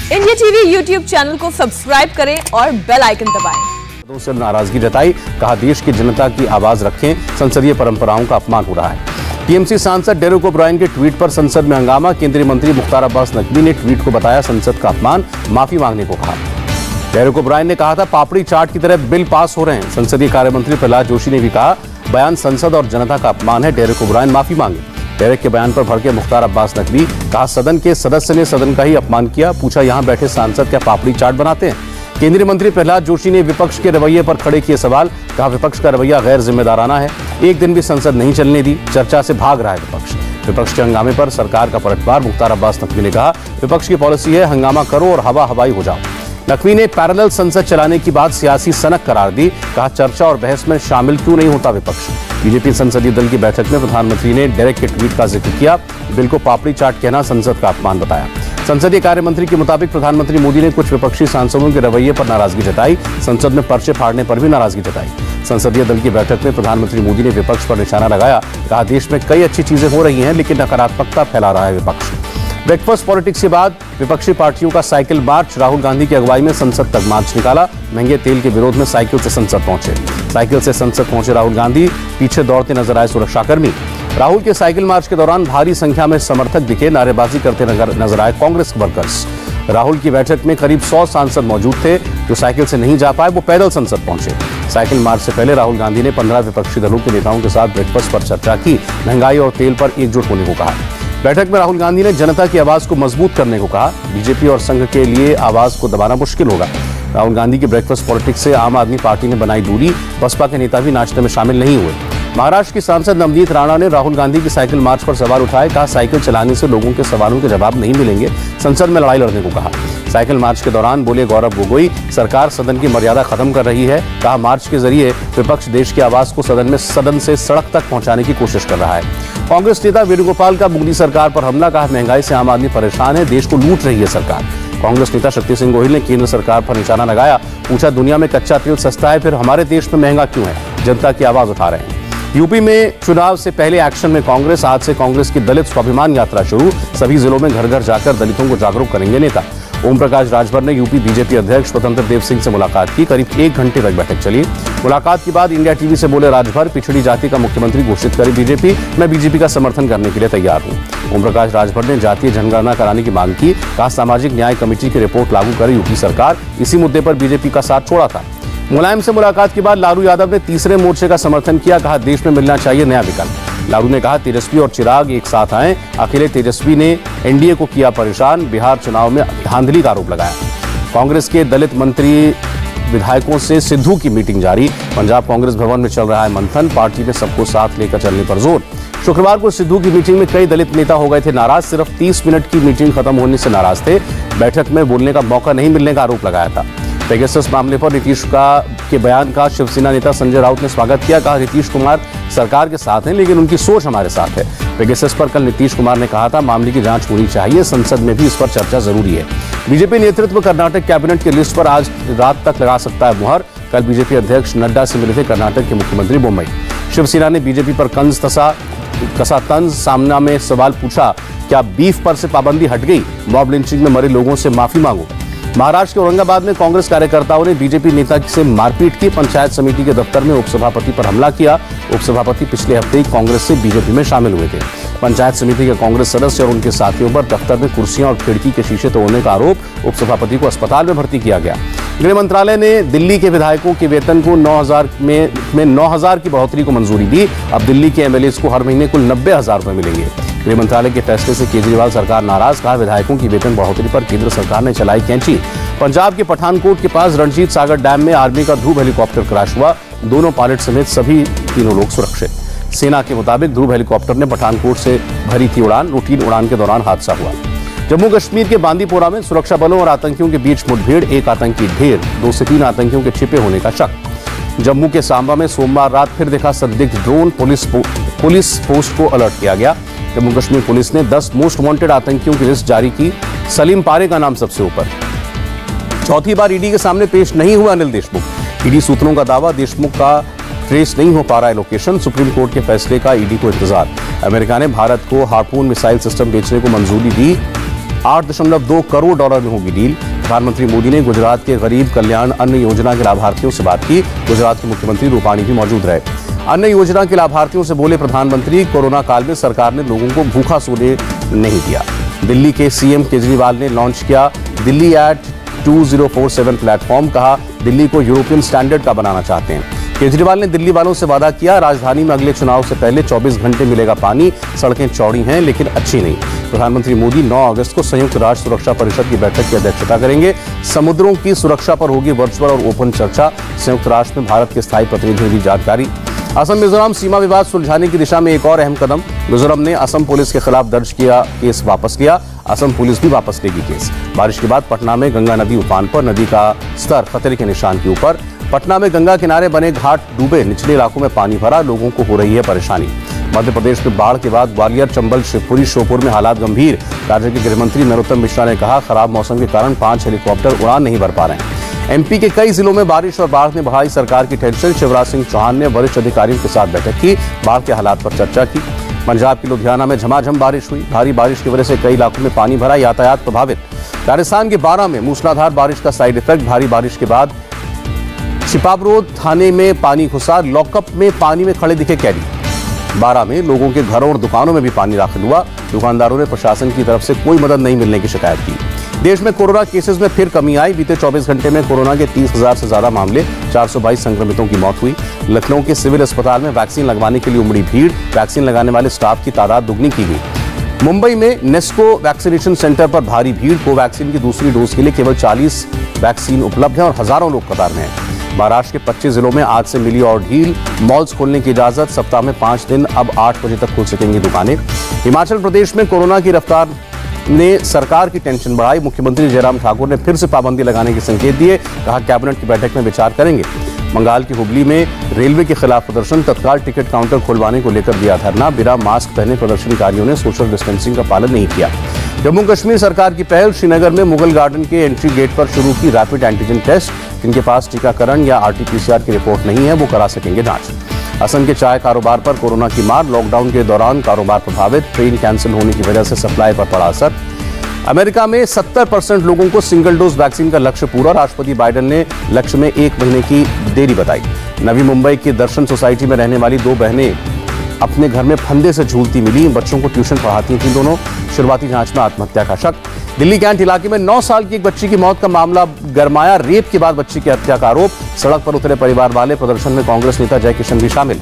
India TV YouTube channel को subscribe करें और बेल आइकन दबाएं। से नाराजगी जताई, कहा देश की जनता की आवाज रखें, संसदीय परंपराओं का अपमान हो रहा है। टीएमसी सांसद डेरेक ओब्रायन के ट्वीट पर संसद में हंगामा, केंद्रीय मंत्री मुख्तार अब्बास नकवी ने ट्वीट को बताया संसद का अपमान, माफी मांगने को कहा। डेरेक ओब्रायन ने कहा था पापड़ी चाट की तरह बिल पास हो रहे हैं। संसदीय कार्य मंत्री प्रहलाद जोशी ने भी कहा बयान संसद और जनता का अपमान है, डेरेक ओब्रायन माफी मांगे। डेरेक के बयान पर भड़के मुख्तार अब्बास नकवी, कहा सदन के सदस्य ने सदन का ही अपमान किया, पूछा यहां बैठे सांसद क्या पापड़ी चाट बनाते हैं। केंद्रीय मंत्री प्रहलाद जोशी ने विपक्ष के रवैये पर खड़े किए सवाल, कहा विपक्ष का रवैया गैर जिम्मेदाराना है, एक दिन भी संसद नहीं चलने दी, चर्चा से भाग रहा है विपक्ष के हंगामे पर सरकार का पलटवार, मुख्तार अब्बास नकवी ने कहा विपक्ष की पॉलिसी है हंगामा करो और हवा हवाई हो जाओ। नकवी ने पैरेलल संसद चलाने की बात सियासी सनक करार दी, कहा चर्चा और बहस में शामिल क्यों नहीं होता विपक्ष। बीजेपी संसदीय दल की बैठक में प्रधानमंत्री ने डेरेक के ट्वीट का जिक्र किया, बिल को पापड़ी चाट कहना संसद का अपमान बताया। संसदीय कार्य मंत्री के मुताबिक प्रधानमंत्री मोदी ने कुछ विपक्षी सांसदों के रवैये पर नाराजगी जताई, संसद में पर्चे फाड़ने पर भी नाराजगी जताई। संसदीय दल की बैठक में प्रधानमंत्री मोदी ने विपक्ष पर निशाना लगाया, कहा देश में कई अच्छी चीजें हो रही हैं लेकिन नकारात्मकता फैला रहा है विपक्ष। ब्रेकफास्ट पॉलिटिक्स के बाद विपक्षी पार्टियों का साइकिल मार्च, राहुल गांधी की अगुवाई में संसद तक मार्च निकाला। महंगे तेल के विरोध में साइकिल से संसद पहुंचे। साइकिल से संसद पहुंचे राहुल गांधी, पीछे दौड़ते नजर आए सुरक्षाकर्मी। राहुल के साइकिल मार्च के दौरान भारी संख्या में समर्थक दिखे, नारेबाजी करते नजर आए कांग्रेस वर्कर्स। राहुल की बैठक में करीब 100 सांसद मौजूद थे, जो साइकिल से नहीं जा पाए वो पैदल संसद पहुंचे। साइकिल मार्च से पहले राहुल गांधी ने 15 विपक्षी दलों के नेताओं के साथ ब्रेकफास्ट पर चर्चा की, महंगाई और तेल पर एकजुट होने को कहा। बैठक में राहुल गांधी ने जनता की आवाज को मजबूत करने को कहा, बीजेपी और संघ के लिए आवाज को दबाना मुश्किल होगा। राहुल गांधी की ब्रेकफास्ट पॉलिटिक्स से आम आदमी पार्टी ने बनाई दूरी, बसपा के नेता भी नाश्ते में शामिल नहीं हुए। महाराष्ट्र की सांसद नवनीत राणा ने राहुल गांधी की साइकिल मार्च पर सवाल उठाए, कहा साइकिल चलाने से लोगों के सवालों के जवाब नहीं मिलेंगे, संसद में लड़ाई लड़ने को कहा। साइकिल मार्च के दौरान बोले गौरव गोगोई, सरकार सदन की मर्यादा खत्म कर रही है, कहा मार्च के जरिए विपक्ष देश की आवाज को सदन से सड़क तक पहुंचाने की कोशिश कर रहा है। कांग्रेस नेता वेणुगोपाल का मोदी सरकार पर हमला, कहा महंगाई से आम आदमी परेशान है, देश को लूट रही है सरकार। कांग्रेस नेता शक्ति सिंह गोहिल ने केंद्र सरकार पर निशाना लगाया, पूछा दुनिया में कच्चा तेल सस्ता है, फिर हमारे देश में महंगा क्यों है, जनता की आवाज उठा रहे हैं। यूपी में चुनाव से पहले एक्शन में कांग्रेस, आज से कांग्रेस की दलित स्वाभिमान यात्रा शुरू, सभी जिलों में घर घर जाकर दलितों को जागरूक करेंगे नेता। ओम प्रकाश राजभर ने यूपी बीजेपी अध्यक्ष स्वतंत्र देव सिंह से मुलाकात की, करीब 1 घंटे तक बैठक चली। मुलाकात के बाद इंडिया टीवी से बोले राजभर, पिछड़ी जाति का मुख्यमंत्री घोषित करे बीजेपी, मैं बीजेपी का समर्थन करने के लिए तैयार हूं। ओम प्रकाश राजभर ने जातीय जनगणना कराने की मांग की, कहा सामाजिक न्याय कमेटी की रिपोर्ट लागू करे यूपी सरकार, इसी मुद्दे पर बीजेपी का साथ छोड़ा था। मुलायम से मुलाकात के बाद लालू यादव ने तीसरे मोर्चे का समर्थन किया, कहा देश में मिलना चाहिए नया विकल्प। लालू ने कहा तेजस्वी और चिराग एक साथ आए, अकेले तेजस्वी ने एनडीए को किया परेशान, बिहार चुनाव में धांधली का आरोप लगाया। कांग्रेस के दलित मंत्री विधायकों से सिद्धू की मीटिंग जारी, पंजाब कांग्रेस भवन में चल रहा है मंथन, पार्टी में सबको साथ लेकर चलने पर जोर। शुक्रवार को सिद्धू की मीटिंग में कई दलित नेता हो गए थे नाराज, सिर्फ 30 मिनट की मीटिंग खत्म होने से नाराज थे, बैठक में बोलने का मौका नहीं मिलने का आरोप लगाया था। पेगासस मामले पर नीतीश के बयान का शिवसेना नेता संजय राउत ने स्वागत किया, कहा नीतीश कुमार सरकार के साथ हैं लेकिन उनकी सोच हमारे साथ है। पेगासस पर कल नीतीश कुमार ने कहा था मामले की जांच होनी चाहिए, संसद में भी इस पर चर्चा जरूरी है। बीजेपी नेतृत्व कर्नाटक कैबिनेट की लिस्ट पर आज रात तक लगा सकता है मुहर। कल बीजेपी अध्यक्ष नड्डा से मिले थे कर्नाटक के मुख्यमंत्री मुंबई। शिवसेना ने बीजेपी पर कसा तंज सामना में सवाल पूछा, क्या बीफ पर से पाबंदी हट गई, मॉब लिंचिंग में मरे लोगों से माफी मांगो। महाराष्ट्र के औरंगाबाद में कांग्रेस कार्यकर्ताओं ने बीजेपी नेता से मारपीट की, पंचायत समिति के दफ्तर में उपसभापति पर हमला किया। उपसभापति पिछले हफ्ते ही कांग्रेस से बीजेपी में शामिल हुए थे। पंचायत समिति के कांग्रेस सदस्य और उनके साथियों पर दफ्तर में कुर्सियां और खिड़की के शीशे तोड़ने का आरोप, उपसभापति को अस्पताल में भर्ती किया गया। गृह मंत्रालय ने दिल्ली के विधायकों के वेतन को 9,000 की बढ़ोतरी को मंजूरी दी। अब दिल्ली के एमएलएस को हर महीने कुल 90,000 रुपए मिलेंगे। गृह मंत्रालय के फैसले से केजरीवाल सरकार नाराज, कहा विधायकों की वेतन बढ़ोतरी पर केंद्र सरकार ने चलाई कैंची। पंजाब के पठानकोट के पास रणजीत सागर डैम में आर्मी का ध्रुव हेलीकॉप्टर क्रैश हुआ, दोनों पायलट समेत सभी 3 लोग सुरक्षित। सेना के मुताबिक ध्रुव हेलीकॉप्टर ने पठानकोट से भरी थी उड़ान, रूटीन उड़ान के दौरान हादसा हुआ। जम्मू कश्मीर के बांदीपोरा में सुरक्षा बलों और आतंकियों के बीच मुठभेड़, 1 आतंकी ढेर, 2 से 3 आतंकियों के छिपे होने का शक। जम्मू के सांबा में सोमवार रात फिर देखा संदिग्ध ड्रोन, पुलिस पोस्ट को अलर्ट किया गया। जम्मू कश्मीर पुलिस ने 10 मोस्ट वांटेड आतंकियों की लिस्ट जारी की, सलीम पारे का नाम सबसे ऊपर। चौथी बार ईडी के सामने पेश नहीं हुआ अनिल देशमुख। ईडी सूत्रों का दावा, देशमुख का ट्रेस नहीं हो पा रहा है लोकेशन, सुप्रीम कोर्ट के फैसले का ईडी को इंतजार। अमेरिका ने भारत को हार्पून मिसाइल सिस्टम बेचने को मंजूरी दी। $8.2 करोड़ में होगी डील। प्रधानमंत्री मोदी ने गुजरात के गरीब कल्याण अन्न योजना के लाभार्थियों से बात की। गुजरात के मुख्यमंत्री रूपाणी भी मौजूद रहे। अन्न योजना के लाभार्थियों से बोले प्रधानमंत्री, कोरोना काल में सरकार ने लोगों को भूखा सोने नहीं दिया। दिल्ली के सीएम केजरीवाल ने लॉन्च किया दिल्ली एट 2047 प्लेटफॉर्म। कहा, दिल्ली को यूरोपियन स्टैंडर्ड का बनाना चाहते हैं। केजरीवाल ने दिल्ली वालों से वादा किया, राजधानी में अगले चुनाव से पहले 24 घंटे मिलेगा पानी। सड़कें चौड़ी हैं लेकिन अच्छी नहीं। प्रधानमंत्री मोदी 9 अगस्त को संयुक्त राष्ट्र सुरक्षा परिषद की बैठक की अध्यक्षता करेंगे। समुद्रों की सुरक्षा पर होगी वर्चुअल और ओपन चर्चा। संयुक्त राष्ट्र में भारत के स्थायी प्रतिनिधि ने दी जानकारी। असम मिजोरम सीमा विवाद सुलझाने की दिशा में एक और अहम कदम। मिजोरम ने असम पुलिस के खिलाफ दर्ज किया केस वापस लिया। असम पुलिस भी वापस लेगी केस। बारिश के बाद पटना में गंगा नदी उफान पर। नदी का स्तर खतरे के निशान के ऊपर। पटना में गंगा किनारे बने घाट डूबे। निचले इलाकों में पानी भरा। लोगों को हो रही है परेशानी। मध्य प्रदेश में बाढ़ के बाद ग्वालियर, चंबल, शिवपुरी, श्योपुर में हालात गंभीर। राज्य के गृह मंत्री नरोत्तम मिश्रा ने कहा, खराब मौसम के कारण 5 हेलीकॉप्टर उड़ान नहीं भर पा रहे हैं। एमपी के कई जिलों में बारिश और बाढ़ ने बढ़ाई सरकार की टेंशन। शिवराज सिंह चौहान ने वरिष्ठ अधिकारियों के साथ बैठक की। बाढ़ के हालात पर चर्चा की। पंजाब के लुधियाना में झमाझम बारिश हुई। भारी बारिश की वजह से कई इलाकों में पानी भरा, यातायात प्रभावित। राजस्थान के 12 में मूसलाधार बारिश का साइड इफेक्ट। भारी बारिश के बाद छिपाबरोद थाने में पानी घुसा। लॉकअप में पानी में खड़े दिखे कैदी। 12 में लोगों के घरों और दुकानों में भी पानी दाखिल हुआ। दुकानदारों ने प्रशासन की तरफ से कोई मदद नहीं मिलने की शिकायत की। देश में कोरोना केसेस में फिर कमी आई। बीते 24 घंटे में कोरोना के 30,000 से ज्यादा मामले। 422 संक्रमितों की मौत हुई। लखनऊ के सिविल अस्पताल में वैक्सीन लगवाने के लिए उमड़ी भीड़। वैक्सीन लगाने वाले स्टाफ की तादाद दुगनी की गई। मुंबई में नेस्को वैक्सीनेशन सेंटर पर भारी भीड़। कोवैक्सीन की दूसरी डोज के लिए केवल 40 वैक्सीन उपलब्ध है और हजारों लोग कतार में हैं। महाराष्ट्र के 25 जिलों में आज से मिली और ढील। मॉल्स खोलने की इजाजत। सप्ताह में 5 दिन अब 8 बजे तक खुल सकेंगी दुकानें। हिमाचल प्रदेश में कोरोना की रफ्तार ने सरकार की टेंशन बढ़ाई। मुख्यमंत्री जयराम ठाकुर ने फिर से पाबंदी लगाने के संकेत दिए। कहा, कैबिनेट की बैठक में विचार करेंगे। बंगाल की हुगली में रेलवे के खिलाफ प्रदर्शन। तत्काल टिकट काउंटर खुलवाने को लेकर दिया धरना। बिना मास्क पहने प्रदर्शनकारियों ने सोशल डिस्टेंसिंग का पालन नहीं किया। जम्मू कश्मीर सरकार की पहल। श्रीनगर में मुगल गार्डन के एंट्री गेट पर शुरू की रैपिड एंटीजन टेस्ट। जिनके पास टीकाकरण या RT-PCR की रिपोर्ट नहीं है वो करा सकेंगे जांच। असम के चाय कारोबार पर कोरोना की मार। लॉकडाउन के दौरान कारोबार प्रभावित। ट्रेन कैंसिल होने की वजह से सप्लाई पर पड़ा असर। अमेरिका में 70% लोगों को सिंगल डोज वैक्सीन का लक्ष्य पूरा। राष्ट्रपति बाइडेन ने लक्ष्य में 1 महीने की देरी बताई। नवी मुंबई की दर्शन सोसाइटी में रहने वाली 2 बहनें अपने घर में फंदे से झूलती मिली। बच्चों को ट्यूशन पढ़ाती थी दोनों। शुरुआती जांच में आत्महत्या का शक। दिल्ली कैंट इलाके में 9 साल की एक बच्ची की मौत का मामला गरमाया। रेप के बाद बच्ची की हत्या का आरोप। सड़क पर उतरे परिवार वाले। प्रदर्शन में कांग्रेस नेता जय किशन भी शामिल।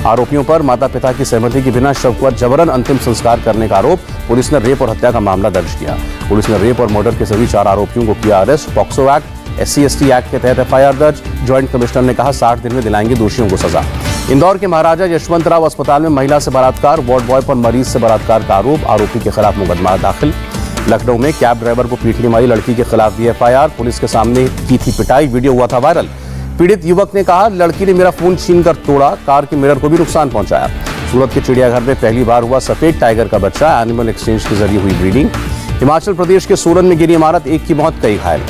आरोपियों पर माता पिता की सहमति के बिना शव का जबरन अंतिम संस्कार करने का आरोप। पुलिस ने रेप और हत्या का मामला दर्ज किया। पुलिस ने रेप और मर्डर के सभी 4 आरोपियों को किया arrest. POCSO act, SC/ST act के तहत FIR दर्ज। ज्वाइंट कमिश्नर ने कहा, 60 दिन में दिलाएंगे दोषियों को सजा। इंदौर के महाराजा यशवंतराव अस्पताल में महिला से बलात्कार। वार्ड बॉय पर मरीज से बलात्कार का आरोप। आरोपी के खिलाफ मुकदमा दाखिल। लखनऊ में कैब ड्राइवर को पीटने वाली लड़की के खिलाफ भी FIR। पुलिस के सामने की थी पिटाई। वीडियो हुआ था वायरल। पीड़ित युवक ने कहा, लड़की ने मेरा फोन छीनकर तोड़ा। कार के मिरर को भी नुकसान पहुंचाया। सूरत के चिड़ियाघर में पहली बार हुआ सफेद टाइगर का बच्चा। एनिमल एक्सचेंज के जरिए हुई ब्रीडिंग। हिमाचल प्रदेश के सोलन में गिरी इमारत। 1 की मौत, कई घायल।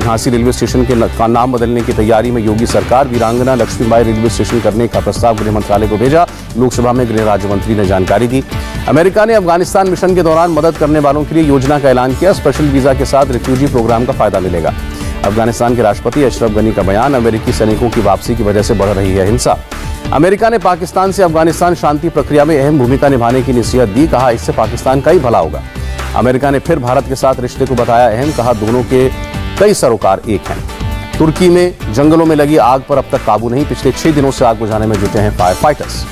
झांसी रेलवे स्टेशन का नाम बदलने की तैयारी में योगी सरकार। वीरांगना लक्ष्मीबाई रेलवे स्टेशन करने का प्रस्ताव गृह मंत्रालय को भेजा। लोकसभा में गृह राज्य मंत्री ने जानकारी दी। अमेरिका ने अफगानिस्तान मिशन के दौरान मदद करने वालों के लिए योजना का ऐलान किया। स्पेशल वीजा के साथ रिफ्यूजी प्रोग्राम का फायदा मिलेगा। अफगानिस्तान के राष्ट्रपति अशरफ गनी का बयान। अमेरिकी सैनिकों की वापसी की वजह से बढ़ रही है हिंसा। अमेरिका ने पाकिस्तान से अफगानिस्तान शांति प्रक्रिया में अहम भूमिका निभाने की नसीहत दी। कहा, इससे पाकिस्तान का ही भला होगा। अमेरिका ने फिर भारत के साथ रिश्ते को बताया अहम। कहा, दोनों के कई सरोकार एक हैं। तुर्की में जंगलों में लगी आग पर अब तक काबू नहीं। पिछले 6 दिनों से आग बुझाने में जुटे हैं फायर फाइटर्स।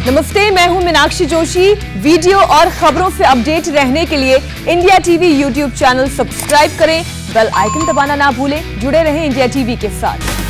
नमस्ते, मैं हूं मीनाक्षी जोशी। वीडियो और खबरों से अपडेट रहने के लिए India TV YouTube channel subscribe करें। बेल आइकन दबाना ना भूलें। जुड़े रहें इंडिया टीवी के साथ।